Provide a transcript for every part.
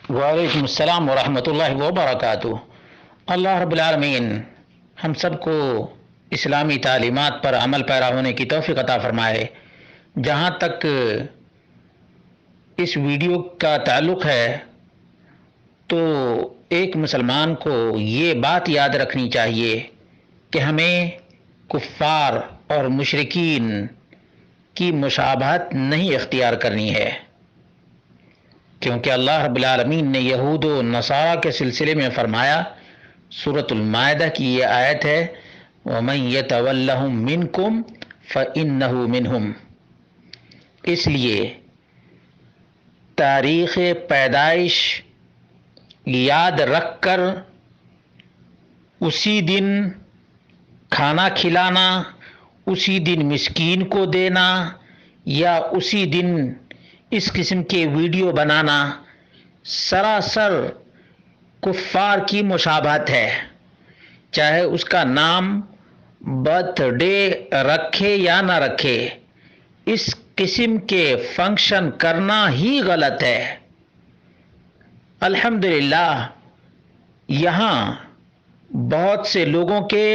وعلیکم السلام ورحمۃ اللہ وبرکاتہ۔ اللہ رب العالمین ہم سب کو اسلامی تعلیمات پر عمل پیرا ہونے کی توفیق عطا فرمائے۔ جہاں تک اس ویڈیو کا تعلق ہے تو ایک مسلمان کو یہ بات یاد رکھنی چاہیے کہ ہمیں کفار اور مشرکین کی مشابہت نہیں اختیار کرنی ہے، کیونکہ اللہ رب العالمین نے یہود و نصارہ کے سلسلے میں فرمایا، سورۃ المائدہ کی یہ آیت ہے، وَمَن يَتَوَلَّهُم مِّنكُمْ فَإِنَّهُ مِنْهُمْ۔ اس لیے تاریخ پیدائش یاد رکھ کر اسی دن کھانا کھلانا، اسی دن مسکین کو دینا یا اسی دن اس قسم کے ویڈیو بنانا سراسر کفار کی مشابہت ہے، چاہے اس کا نام برتھ ڈے رکھے یا نہ رکھے۔ اس قسم کے فنکشن کرنا ہی غلط ہے۔ الحمدللہ یہاں بہت سے لوگوں کے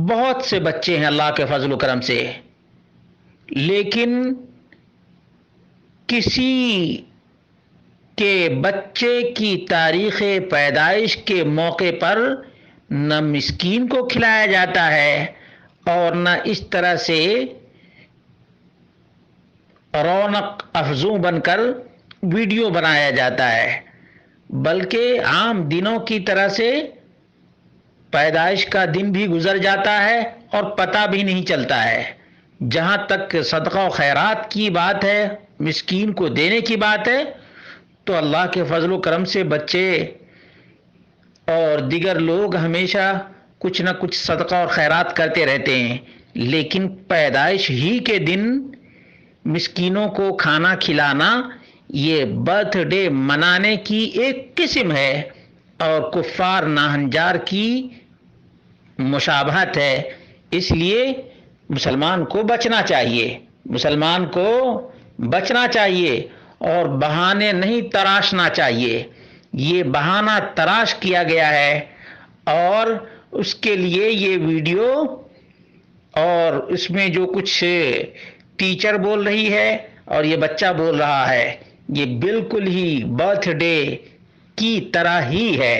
بہت سے بچے ہیں اللہ کے فضل و کرم سے، لیکن کسی کے بچے کی تاریخ پیدائش کے موقع پر نہ مسکین کو کھلایا جاتا ہے اور نہ اس طرح سے رونق افزوں بن کر ویڈیو بنایا جاتا ہے، بلکہ عام دنوں کی طرح سے پیدائش کا دن بھی گزر جاتا ہے اور پتہ بھی نہیں چلتا ہے۔ جہاں تک صدقہ و خیرات کی بات ہے، مسکین کو دینے کی بات ہے، تو اللہ کے فضل و کرم سے بچے اور دیگر لوگ ہمیشہ کچھ نہ کچھ صدقہ اور خیرات کرتے رہتے ہیں، لیکن پیدائش ہی کے دن مسکینوں کو کھانا کھلانا یہ برتھ ڈے منانے کی ایک قسم ہے اور کفار ناہنجار کی مشابہت ہے۔ اس لیے مسلمان کو بچنا چاہیے اور بہانے نہیں تراشنا چاہیے۔ یہ بہانہ تراش کیا گیا ہے اور اس کے لیے یہ ویڈیو اور اس میں جو کچھ ٹیچر بول رہی ہے اور یہ بچہ بول رہا ہے، یہ بالکل ہی برتھ ڈے کی طرح ہی ہے۔